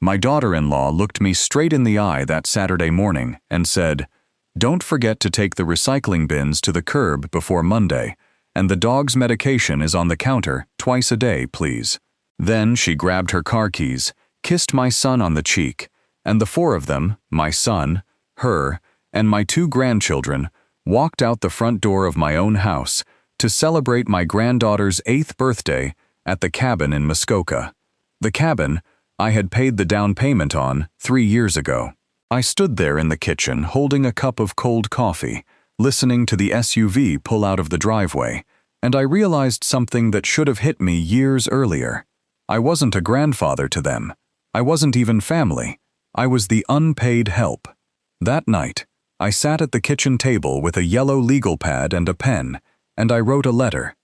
My daughter-in-law looked me straight in the eye that Saturday morning and said, "Don't forget to take the recycling bins to the curb before Monday, and the dog's medication is on the counter twice a day, please." Then she grabbed her car keys, kissed my son on the cheek, and the four of them, my son, her, and my two grandchildren, walked out the front door of my own house to celebrate my granddaughter's 8th birthday at the cabin in Muskoka. The cabin I had paid the down payment on 3 years ago. I stood there in the kitchen holding a cup of cold coffee, listening to the SUV pull out of the driveway, and I realized something that should have hit me years earlier. I wasn't a grandfather to them. I wasn't even family. I was the unpaid help. That night, I sat at the kitchen table with a yellow legal pad and a pen, and I wrote a letter.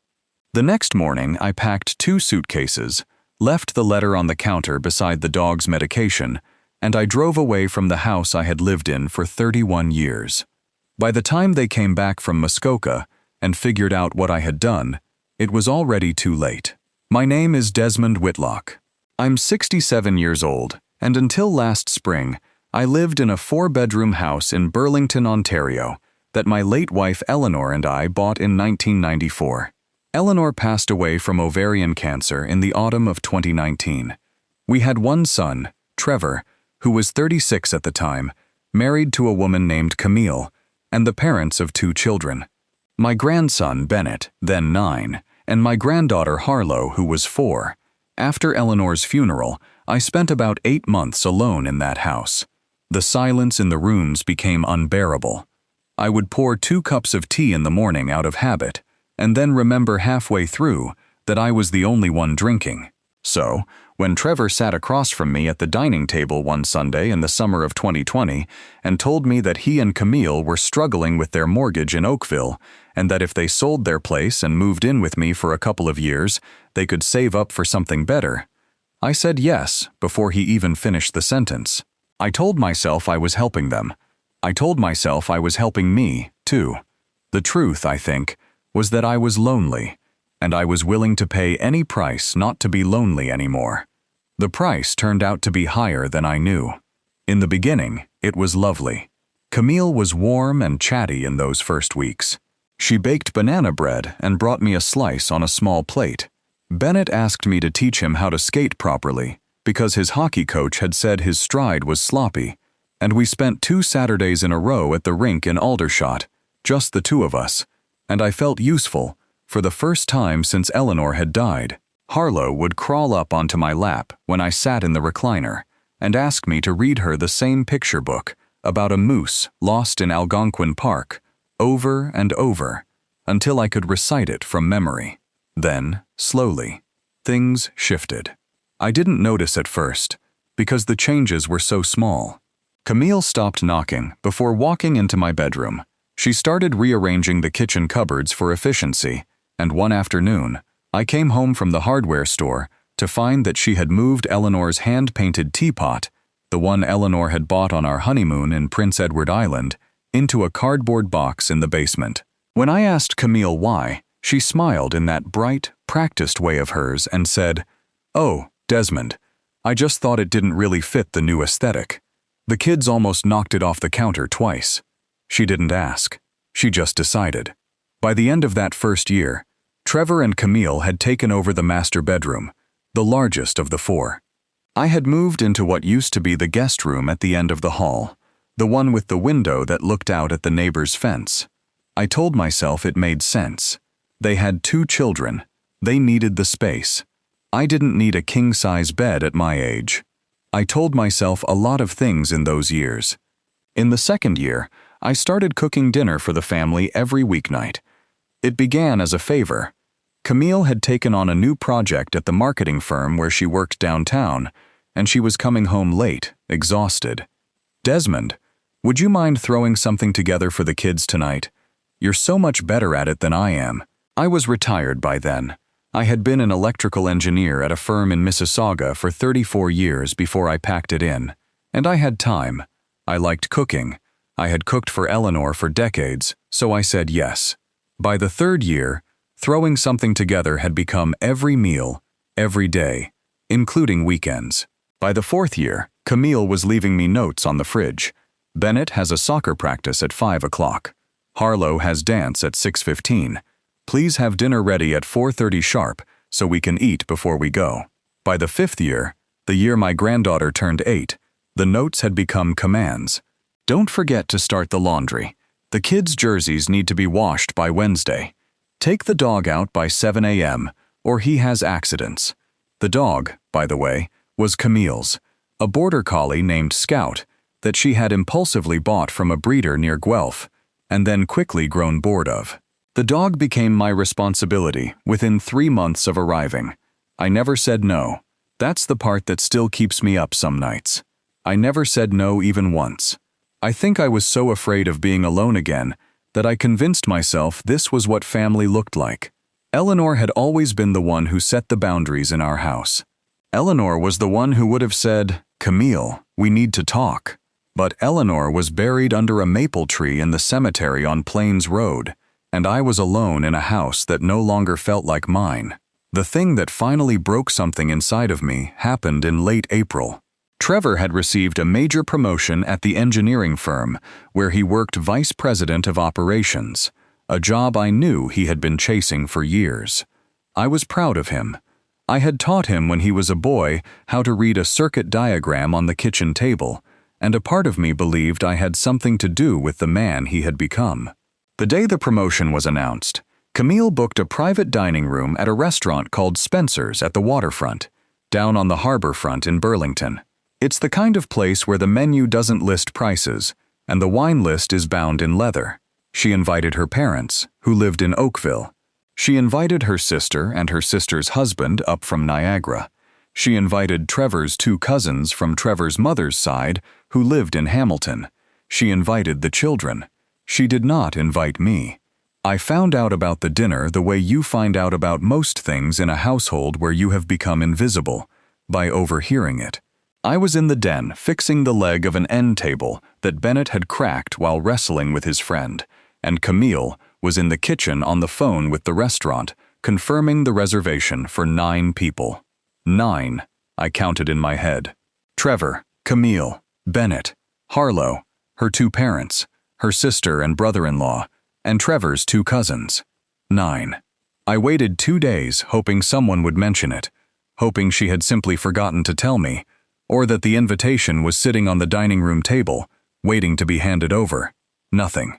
The next morning, I packed 2 suitcases, left the letter on the counter beside the dog's medication, and I drove away from the house I had lived in for 31 years. By the time they came back from Muskoka and figured out what I had done, it was already too late. My name is Desmond Whitlock. I'm 67 years old, and until last spring, I lived in a 4-bedroom house in Burlington, Ontario, that my late wife Eleanor and I bought in 1994. Eleanor passed away from ovarian cancer in the autumn of 2019. We had one son, Trevor, who was 36 at the time, married to a woman named Camille, and the parents of 2 children. My grandson, Bennett, then 9, and my granddaughter, Harlow, who was 4. After Eleanor's funeral, I spent about 8 months alone in that house. The silence in the rooms became unbearable. I would pour 2 cups of tea in the morning out of habit, and then remember halfway through that I was the only one drinking. So, when Trevor sat across from me at the dining table one Sunday in the summer of 2020 and told me that he and Camille were struggling with their mortgage in Oakville, and that if they sold their place and moved in with me for a couple of years, they could save up for something better, I said yes before he even finished the sentence. I told myself I was helping them. I told myself I was helping me, too. The truth, I think, was that I was lonely, and I was willing to pay any price not to be lonely anymore. The price turned out to be higher than I knew. In the beginning, it was lovely. Camille was warm and chatty in those first weeks. She baked banana bread and brought me a slice on a small plate. Bennett asked me to teach him how to skate properly, because his hockey coach had said his stride was sloppy, and we spent 2 Saturdays in a row at the rink in Aldershot, just the 2 of us, and I felt useful for the first time since Eleanor had died. Harlow would crawl up onto my lap when I sat in the recliner and ask me to read her the same picture book about a moose lost in Algonquin Park, over and over, until I could recite it from memory. Then, slowly, things shifted. I didn't notice at first, because the changes were so small. Camille stopped knocking before walking into my bedroom. She started rearranging the kitchen cupboards for efficiency, and one afternoon, I came home from the hardware store to find that she had moved Eleanor's hand-painted teapot, the one Eleanor had bought on our honeymoon in Prince Edward Island, into a cardboard box in the basement. When I asked Camille why, she smiled in that bright, practiced way of hers and said, "Oh, Desmond, I just thought it didn't really fit the new aesthetic. The kids almost knocked it off the counter twice." She didn't ask. She just decided. By the end of that first year, Trevor and Camille had taken over the master bedroom, the largest of the 4. I had moved into what used to be the guest room at the end of the hall, the one with the window that looked out at the neighbor's fence. I told myself it made sense. They had 2 children. They needed the space. I didn't need a king-size bed at my age. I told myself a lot of things in those years. In the second year, I started cooking dinner for the family every weeknight. It began as a favor. Camille had taken on a new project at the marketing firm where she worked downtown, and she was coming home late, exhausted. "Desmond, would you mind throwing something together for the kids tonight? You're so much better at it than I am." I was retired by then. I had been an electrical engineer at a firm in Mississauga for 34 years before I packed it in, and I had time. I liked cooking. I had cooked for Eleanor for decades, so I said yes. By the 3rd year, throwing something together had become every meal, every day, including weekends. By the 4th year, Camille was leaving me notes on the fridge. Bennett has a soccer practice at 5 o'clock. Harlow has dance at 6:15. Please have dinner ready at 4:30 sharp so we can eat before we go. By the 5th year, the year my granddaughter turned 8, the notes had become commands. Don't forget to start the laundry. The kids' jerseys need to be washed by Wednesday. Take the dog out by 7 a.m. or he has accidents. The dog, by the way, was Camille's, a border collie named Scout that she had impulsively bought from a breeder near Guelph and then quickly grown bored of. The dog became my responsibility within 3 months of arriving. I never said no. That's the part that still keeps me up some nights. I never said no even once. I think I was so afraid of being alone again that I convinced myself this was what family looked like. Eleanor had always been the one who set the boundaries in our house. Eleanor was the one who would have said, "Camille, we need to talk." But Eleanor was buried under a maple tree in the cemetery on Plains Road, and I was alone in a house that no longer felt like mine. The thing that finally broke something inside of me happened in late April. Trevor had received a major promotion at the engineering firm, where he worked vice president of operations, a job I knew he had been chasing for years. I was proud of him. I had taught him when he was a boy how to read a circuit diagram on the kitchen table, and a part of me believed I had something to do with the man he had become. The day the promotion was announced, Camille booked a private dining room at a restaurant called Spencer's at the waterfront, down on the harbor front in Burlington. It's the kind of place where the menu doesn't list prices, and the wine list is bound in leather. She invited her parents, who lived in Oakville. She invited her sister and her sister's husband up from Niagara. She invited Trevor's 2 cousins from Trevor's mother's side, who lived in Hamilton. She invited the children. She did not invite me. I found out about the dinner the way you find out about most things in a household where you have become invisible, by overhearing it. I was in the den fixing the leg of an end table that Bennett had cracked while wrestling with his friend, and Camille was in the kitchen on the phone with the restaurant, confirming the reservation for 9 people. 9, I counted in my head. Trevor, Camille, Bennett, Harlow, her 2 parents, her sister and brother-in-law, and Trevor's 2 cousins. 9. I waited 2 days hoping someone would mention it, hoping she had simply forgotten to tell me, or that the invitation was sitting on the dining room table, waiting to be handed over. Nothing.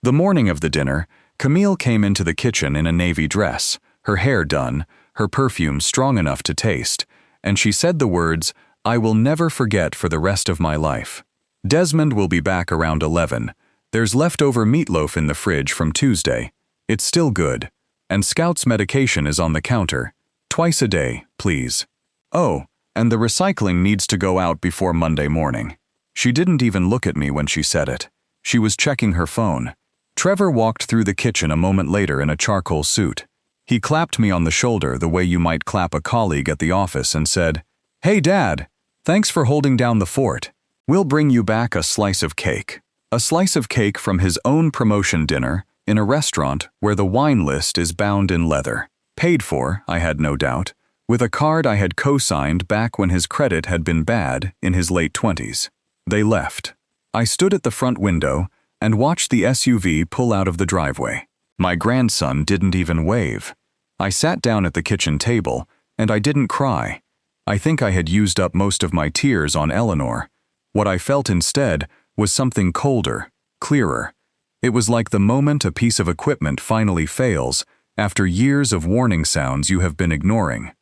The morning of the dinner, Camille came into the kitchen in a navy dress, her hair done, her perfume strong enough to taste, and she said the words, "I will never forget for the rest of my life. Desmond will be back around 11. There's leftover meatloaf in the fridge from Tuesday. It's still good. And Scout's medication is on the counter. Twice a day, please. Oh, and the recycling needs to go out before Monday morning." She didn't even look at me when she said it. She was checking her phone. Trevor walked through the kitchen a moment later in a charcoal suit. He clapped me on the shoulder the way you might clap a colleague at the office and said, "Hey, Dad, thanks for holding down the fort. We'll bring you back a slice of cake." A slice of cake from his own promotion dinner in a restaurant where the wine list is bound in leather. Paid for, I had no doubt, with a card I had co-signed back when his credit had been bad in his late 20s. They left. I stood at the front window and watched the SUV pull out of the driveway. My grandson didn't even wave. I sat down at the kitchen table, and I didn't cry. I think I had used up most of my tears on Eleanor. What I felt instead was something colder, clearer. It was like the moment a piece of equipment finally fails after years of warning sounds you have been ignoring.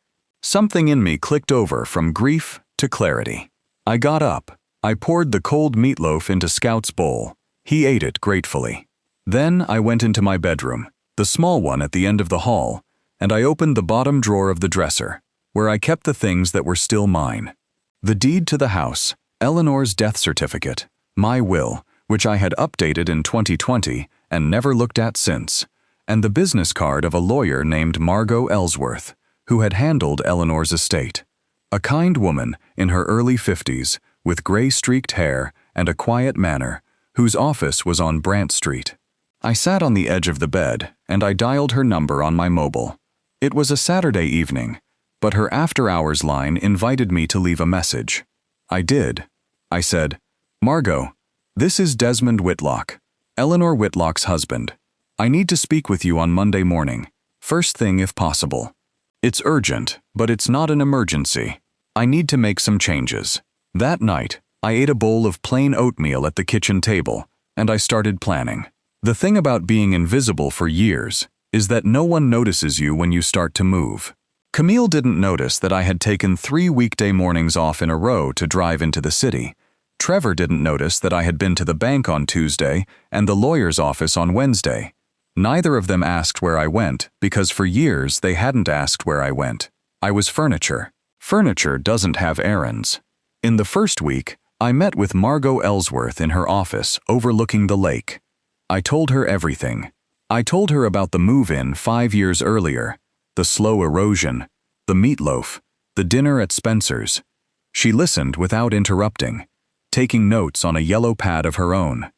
Something in me clicked over from grief to clarity. I got up. I poured the cold meatloaf into Scout's bowl. He ate it gratefully. Then I went into my bedroom, the small one at the end of the hall, and I opened the bottom drawer of the dresser, where I kept the things that were still mine. The deed to the house, Eleanor's death certificate, my will, which I had updated in 2020 and never looked at since, and the business card of a lawyer named Margot Ellsworth, who had handled Eleanor's estate. A kind woman in her early 50s, with gray-streaked hair and a quiet manner, whose office was on Brant Street. I sat on the edge of the bed, and I dialed her number on my mobile. It was a Saturday evening, but her after-hours line invited me to leave a message. I did. I said, "Margot, this is Desmond Whitlock, Eleanor Whitlock's husband. I need to speak with you on Monday morning, first thing if possible. It's urgent, but it's not an emergency. I need to make some changes." That night, I ate a bowl of plain oatmeal at the kitchen table, and I started planning. The thing about being invisible for years is that no one notices you when you start to move. Camille didn't notice that I had taken 3 weekday mornings off in a row to drive into the city. Trevor didn't notice that I had been to the bank on Tuesday and the lawyer's office on Wednesday. Neither of them asked where I went because for years they hadn't asked where I went. I was furniture. Furniture doesn't have errands. In the first week, I met with Margot Ellsworth in her office overlooking the lake. I told her everything. I told her about the move-in 5 years earlier, the slow erosion, the meatloaf, the dinner at Spencer's. She listened without interrupting, taking notes on a yellow pad of her own.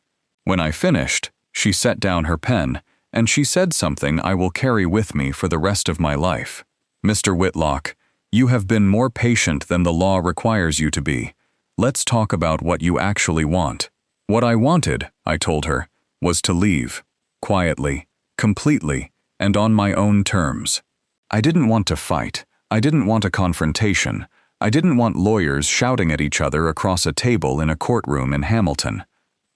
When I finished, she set down her pen, and she said something I will carry with me for the rest of my life. "Mr. Whitlock, you have been more patient than the law requires you to be. Let's talk about what you actually want." What I wanted, I told her, was to leave. Quietly, completely, and on my own terms. I didn't want to fight. I didn't want a confrontation. I didn't want lawyers shouting at each other across a table in a courtroom in Hamilton.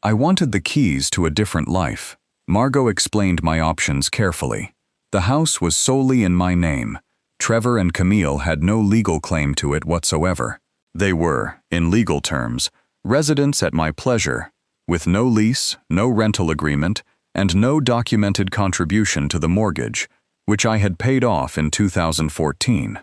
I wanted the keys to a different life. Margot explained my options carefully. The house was solely in my name. Trevor and Camille had no legal claim to it whatsoever. They were, in legal terms, residents at my pleasure, with no lease, no rental agreement, and no documented contribution to the mortgage, which I had paid off in 2014.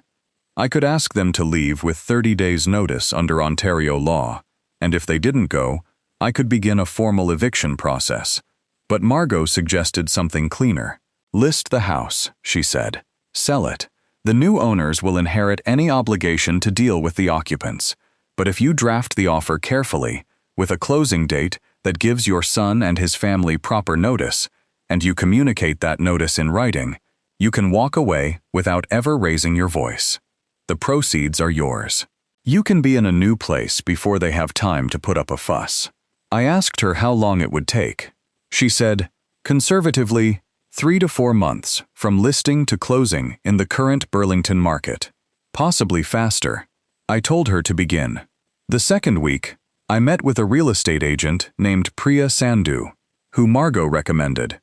I could ask them to leave with 30 days' notice under Ontario law, and if they didn't go, I could begin a formal eviction process. But Margot suggested something cleaner. "List the house," she said. "Sell it. The new owners will inherit any obligation to deal with the occupants. But if you draft the offer carefully, with a closing date that gives your son and his family proper notice, and you communicate that notice in writing, you can walk away without ever raising your voice. The proceeds are yours. You can be in a new place before they have time to put up a fuss." I asked her how long it would take. She said, "Conservatively, 3 to 4 months from listing to closing in the current Burlington market. Possibly faster." I told her to begin. The second week, I met with a real estate agent named Priya Sandhu, who Margot recommended.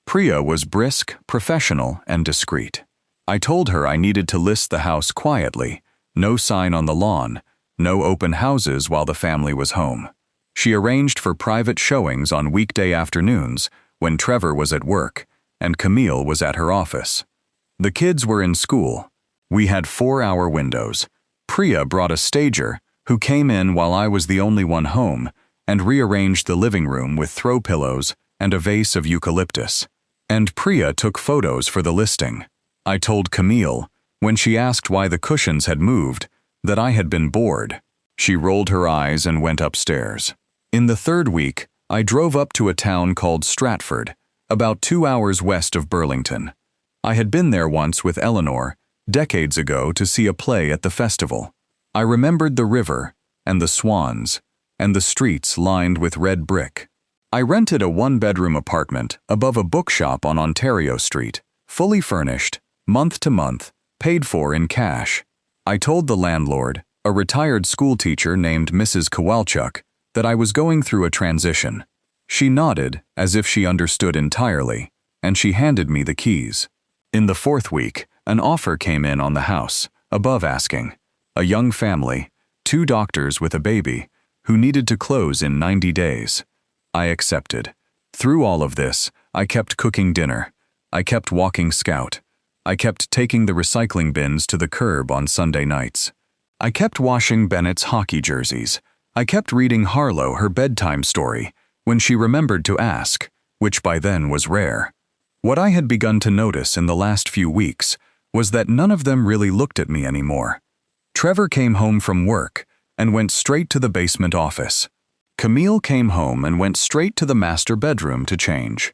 Priya was brisk, professional, and discreet. I told her I needed to list the house quietly, no sign on the lawn, no open houses while the family was home. She arranged for private showings on weekday afternoons when Trevor was at work and Camille was at her office. The kids were in school. We had 4-hour windows. Priya brought a stager who came in while I was the only one home and rearranged the living room with throw pillows and a vase of eucalyptus. And Priya took photos for the listing. I told Camille, when she asked why the cushions had moved, that I had been bored. She rolled her eyes and went upstairs. In the third week, I drove up to a town called Stratford, about 2 hours west of Burlington. I had been there once with Eleanor, decades ago, to see a play at the festival. I remembered the river, and the swans, and the streets lined with red brick. I rented a 1-bedroom apartment above a bookshop on Ontario Street, fully furnished, month to month, paid for in cash. I told the landlord, a retired schoolteacher named Mrs. Kowalchuk, that I was going through a transition. She nodded as if she understood entirely, and she handed me the keys. In the fourth week, an offer came in on the house, above asking. A young family, 2 doctors with a baby, who needed to close in 90 days. I accepted. Through all of this, I kept cooking dinner. I kept walking Scout. I kept taking the recycling bins to the curb on Sunday nights. I kept washing Bennett's hockey jerseys. I kept reading Harlow her bedtime story when she remembered to ask, which by then was rare. What I had begun to notice in the last few weeks was that none of them really looked at me anymore. Trevor came home from work and went straight to the basement office. Camille came home and went straight to the master bedroom to change.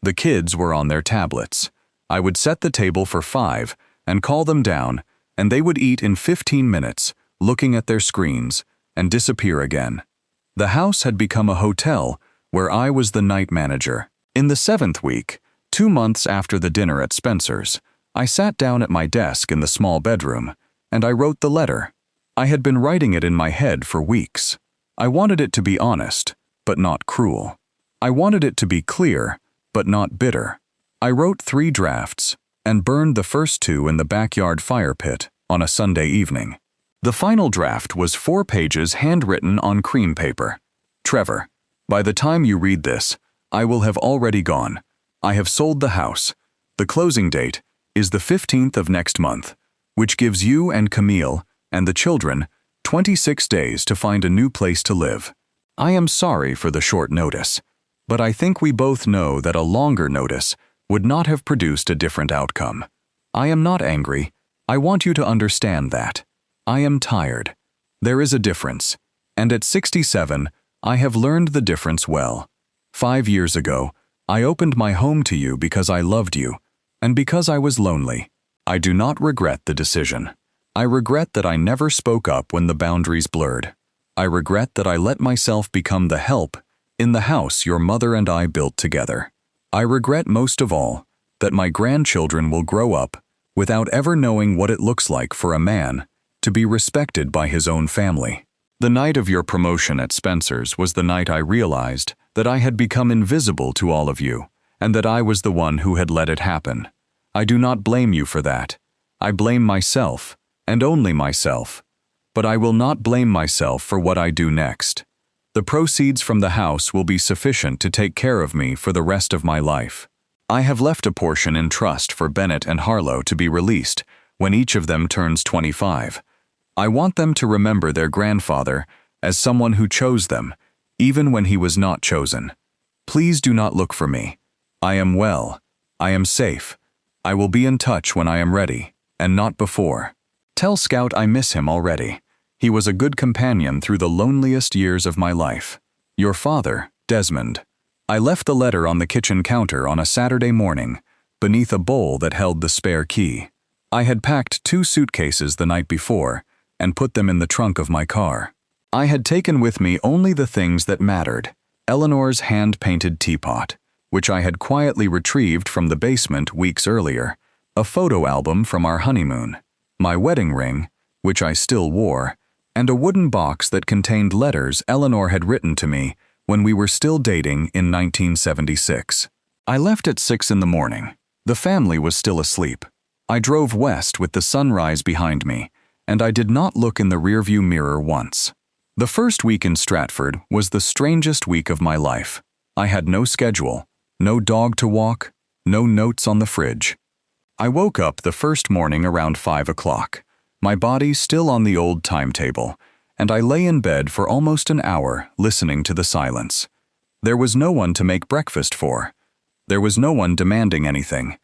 The kids were on their tablets. I would set the table for 5 and call them down, and they would eat in 15 minutes, looking at their screens, and disappear again. The house had become a hotel where I was the night manager. In the 7th week, 2 months after the dinner at Spencer's, I sat down at my desk in the small bedroom, and I wrote the letter. I had been writing it in my head for weeks. I wanted it to be honest, but not cruel. I wanted it to be clear, but not bitter. I wrote 3 drafts and burned the first 2 in the backyard fire pit on a Sunday evening. The final draft was 4 pages handwritten on cream paper. Trevor, by the time you read this, I will have already gone. I have sold the house. The closing date is the 15th of next month, which gives you and Camille and the children 26 days to find a new place to live. I am sorry for the short notice, but I think we both know that a longer notice would not have produced a different outcome. I am not angry. I want you to understand that. I am tired. There is a difference, and at 67, I have learned the difference well. 5 years ago, I opened my home to you because I loved you, and because I was lonely. I do not regret the decision. I regret that I never spoke up when the boundaries blurred. I regret that I let myself become the help in the house your mother and I built together. I regret most of all that my grandchildren will grow up without ever knowing what it looks like for a man to be respected by his own family. The night of your promotion at Spencer's was the night I realized that I had become invisible to all of you, and that I was the one who had let it happen. I do not blame you for that. I blame myself, and only myself. But I will not blame myself for what I do next. The proceeds from the house will be sufficient to take care of me for the rest of my life. I have left a portion in trust for Bennett and Harlow to be released when each of them turns 25. I want them to remember their grandfather as someone who chose them, even when he was not chosen. Please do not look for me. I am well. I am safe. I will be in touch when I am ready, and not before. Tell Scout I miss him already. He was a good companion through the loneliest years of my life. Your father, Desmond. I left the letter on the kitchen counter on a Saturday morning, beneath a bowl that held the spare key. I had packed 2 suitcases the night before, and put them in the trunk of my car. I had taken with me only the things that mattered: Eleanor's hand-painted teapot, which I had quietly retrieved from the basement weeks earlier, a photo album from our honeymoon, my wedding ring, which I still wore, and a wooden box that contained letters Eleanor had written to me when we were still dating in 1976. I left at 6 in the morning. The family was still asleep. I drove west with the sunrise behind me, and I did not look in the rearview mirror once. The first week in Stratford was the strangest week of my life. I had no schedule, no dog to walk, no notes on the fridge. I woke up the first morning around 5 o'clock, my body still on the old timetable, and I lay in bed for almost an hour listening to the silence. There was no one to make breakfast for. There was no one demanding anything.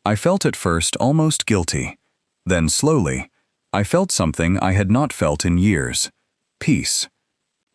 I felt at first almost guilty. Then slowly, I felt something I had not felt in years: peace.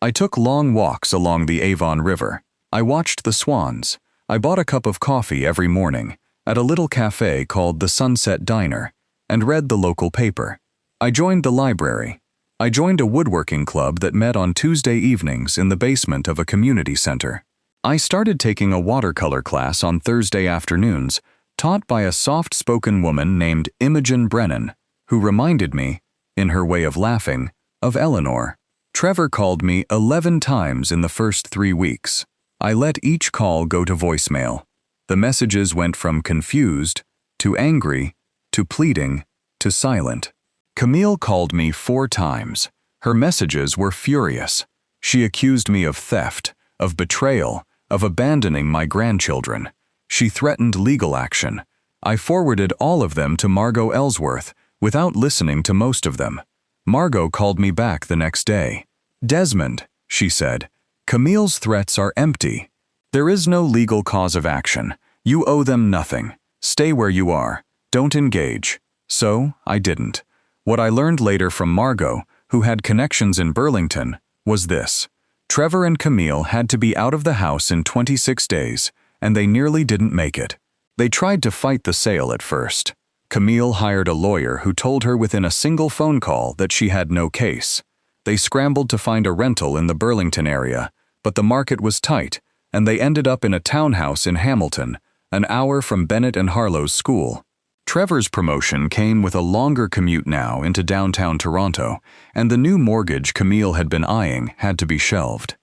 I took long walks along the Avon River. I watched the swans. I bought a cup of coffee every morning at a little cafe called the Sunset Diner and read the local paper. I joined the library. I joined a woodworking club that met on Tuesday evenings in the basement of a community center. I started taking a watercolor class on Thursday afternoons, taught by a soft-spoken woman named Imogen Brennan, who reminded me, in her way of laughing, of Eleanor. Trevor called me 11 times in the first 3 weeks. I let each call go to voicemail. The messages went from confused, to angry, to pleading, to silent. Camille called me 4 times. Her messages were furious. She accused me of theft, of betrayal, of abandoning my grandchildren. She threatened legal action. I forwarded all of them to Margot Ellsworth, without listening to most of them. Margot called me back the next day. "Desmond," she said, "Camille's threats are empty. There is no legal cause of action. You owe them nothing. Stay where you are. Don't engage." So, I didn't. What I learned later from Margot, who had connections in Burlington, was this: Trevor and Camille had to be out of the house in 26 days, and they nearly didn't make it. They tried to fight the sale at first. Camille hired a lawyer who told her within a single phone call that she had no case. They scrambled to find a rental in the Burlington area, but the market was tight, and they ended up in a townhouse in Hamilton, an hour from Bennett and Harlow's school. Trevor's promotion came with a longer commute now into downtown Toronto, and the new mortgage Camille had been eyeing had to be shelved.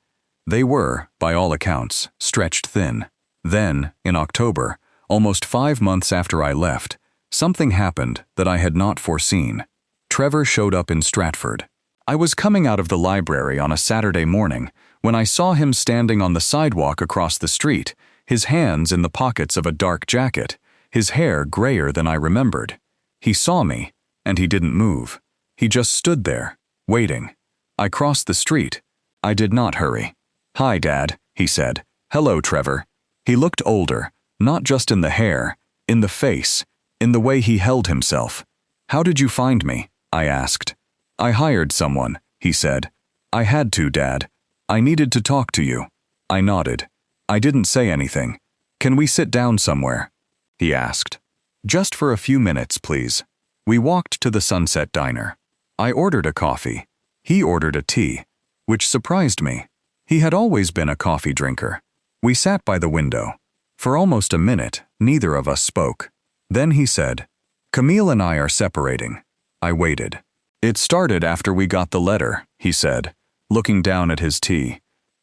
They were, by all accounts, stretched thin. Then, in October, almost 5 months after I left, something happened that I had not foreseen. Trevor showed up in Stratford. I was coming out of the library on a Saturday morning when I saw him standing on the sidewalk across the street, his hands in the pockets of a dark jacket, his hair grayer than I remembered. He saw me, and he didn't move. He just stood there, waiting. I crossed the street. I did not hurry. "Hi, Dad," he said. "Hello, Trevor." He looked older, not just in the hair, in the face, in the way he held himself. "How did you find me?" I asked. "I hired someone," he said. "I had to, Dad. I needed to talk to you." I nodded. I didn't say anything. "Can we sit down somewhere?" he asked. "Just for a few minutes, please." We walked to the Sunset Diner. I ordered a coffee. He ordered a tea, which surprised me. He had always been a coffee drinker. We sat by the window. For almost a minute, neither of us spoke. Then he said, "Camille and I are separating." I waited. "It started after we got the letter," he said, looking down at his tea.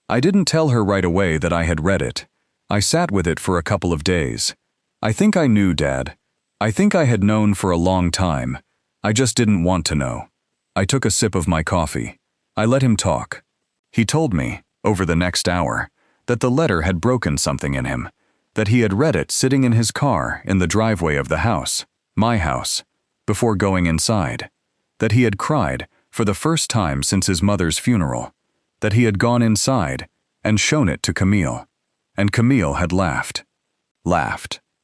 "I didn't tell her right away that I had read it. I sat with it for a couple of days. I think I knew, Dad. I think I had known for a long time. I just didn't want to know." I took a sip of my coffee. I let him talk. He told me, over the next hour, that the letter had broken something in him, that he had read it sitting in his car in the driveway of the house, my house, before going inside, that he had cried for the first time since his mother's funeral, that he had gone inside and shown it to Camille, and Camille had laughed,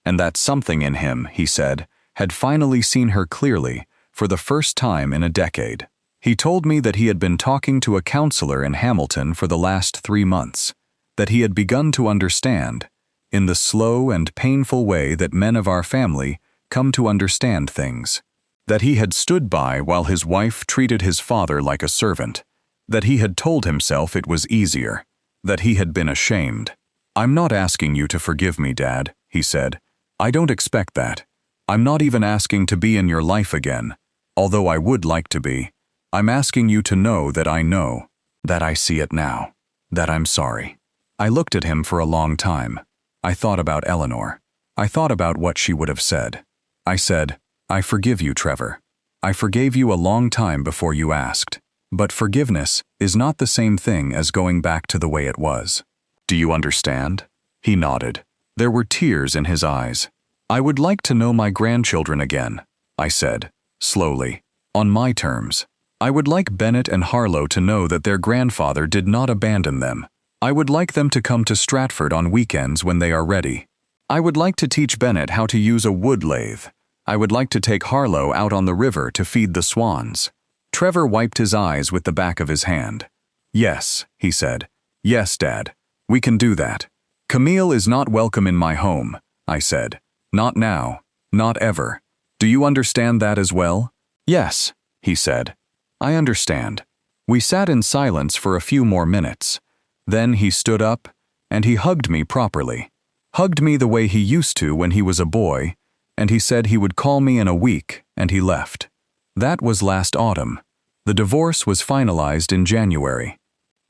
and that something in him, he said, had finally seen her clearly for the first time in a decade. He told me that he had been talking to a counselor in Hamilton for the last 3 months, that he had begun to understand, in the slow and painful way that men of our family come to understand things, that he had stood by while his wife treated his father like a servant, that he had told himself it was easier, that he had been ashamed. "I'm not asking you to forgive me, Dad," he said. "I don't expect that. I'm not even asking to be in your life again, although I would like to be. I'm asking you to know, that I see it now, that I'm sorry." I looked at him for a long time. I thought about Eleanor. I thought about what she would have said. I said, "I forgive you, Trevor. I forgave you a long time before you asked. But forgiveness is not the same thing as going back to the way it was. Do you understand?" He nodded. There were tears in his eyes. "I would like to know my grandchildren again," I said, slowly, "on my terms. I would like Bennett and Harlow to know that their grandfather did not abandon them. I would like them to come to Stratford on weekends when they are ready. I would like to teach Bennett how to use a wood lathe. I would like to take Harlow out on the river to feed the swans." Trevor wiped his eyes with the back of his hand. "Yes," he said. "Yes, Dad. We can do that." "Camille is not welcome in my home," I said. "Not now. Not ever. Do you understand that as well?" "Yes," he said. "I understand." We sat in silence for a few more minutes. Then he stood up, and he hugged me properly. Hugged me the way he used to when he was a boy, and he said he would call me in a week, and he left. That was last autumn. The divorce was finalized in January.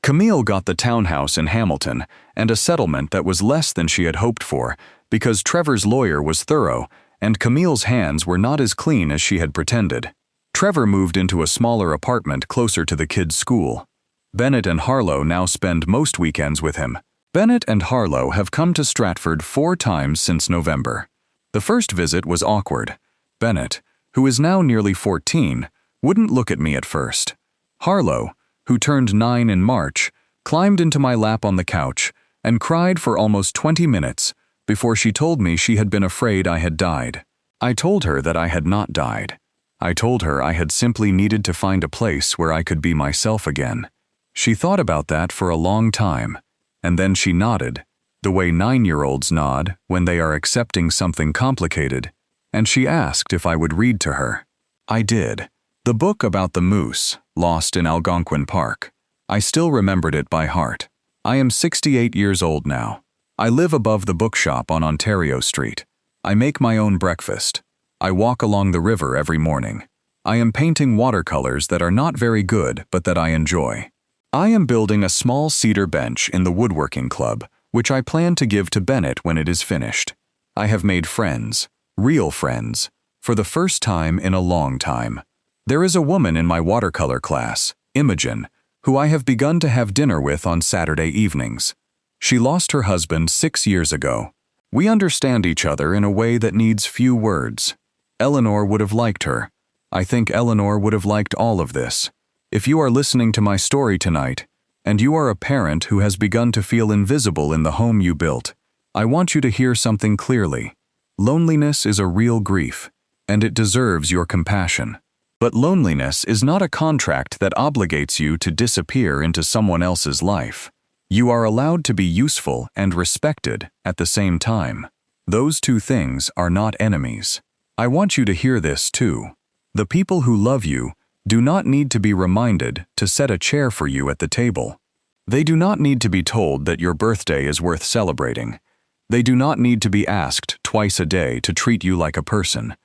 Camille got the townhouse in Hamilton, and a settlement that was less than she had hoped for, because Trevor's lawyer was thorough, and Camille's hands were not as clean as she had pretended. Trevor moved into a smaller apartment closer to the kids' school. Bennett and Harlow now spend most weekends with him. Bennett and Harlow have come to Stratford 4 times since November. The first visit was awkward. Bennett, who is now nearly 14, wouldn't look at me at first. Harlow, who turned 9 in March, climbed into my lap on the couch and cried for almost 20 minutes before she told me she had been afraid I had died. I told her that I had not died. I told her I had simply needed to find a place where I could be myself again. She thought about that for a long time, and then she nodded, the way 9-year-olds nod when they are accepting something complicated, and she asked if I would read to her. I did. The book about the moose, lost in Algonquin Park. I still remembered it by heart. I am 68 years old now. I live above the bookshop on Ontario Street. I make my own breakfast. I walk along the river every morning. I am painting watercolors that are not very good but that I enjoy. I am building a small cedar bench in the woodworking club, which I plan to give to Bennett when it is finished. I have made friends, real friends, for the first time in a long time. There is a woman in my watercolor class, Imogen, who I have begun to have dinner with on Saturday evenings. She lost her husband 6 years ago. We understand each other in a way that needs few words. Eleanor would have liked her. I think Eleanor would have liked all of this. If you are listening to my story tonight, and you are a parent who has begun to feel invisible in the home you built, I want you to hear something clearly. Loneliness is a real grief, and it deserves your compassion. But loneliness is not a contract that obligates you to disappear into someone else's life. You are allowed to be useful and respected at the same time. Those two things are not enemies. I want you to hear this too. The people who love you do not need to be reminded to set a chair for you at the table. They do not need to be told that your birthday is worth celebrating. They do not need to be asked twice a day to treat you like a person.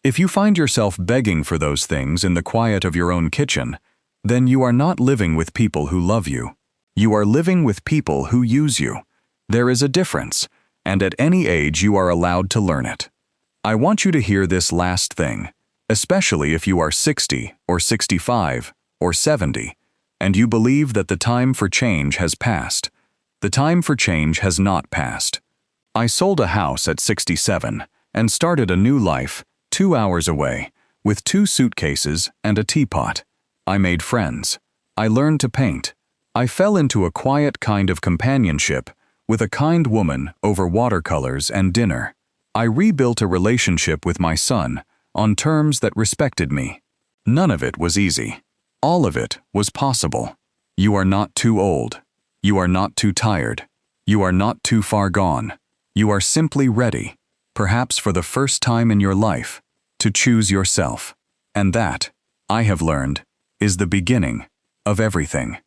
If you find yourself begging for those things in the quiet of your own kitchen, then you are not living with people who love you. You are living with people who use you. There is a difference, and at any age you are allowed to learn it. I want you to hear this last thing, especially if you are 60 or 65 or 70, and you believe that the time for change has passed. The time for change has not passed. I sold a house at 67 and started a new life 2 hours away, with 2 suitcases and a teapot. I made friends. I learned to paint. I fell into a quiet kind of companionship with a kind woman over watercolors and dinner. I rebuilt a relationship with my son on terms that respected me. None of it was easy. All of it was possible. You are not too old. You are not too tired. You are not too far gone. You are simply ready, perhaps for the first time in your life, to choose yourself. And that, I have learned, is the beginning of everything.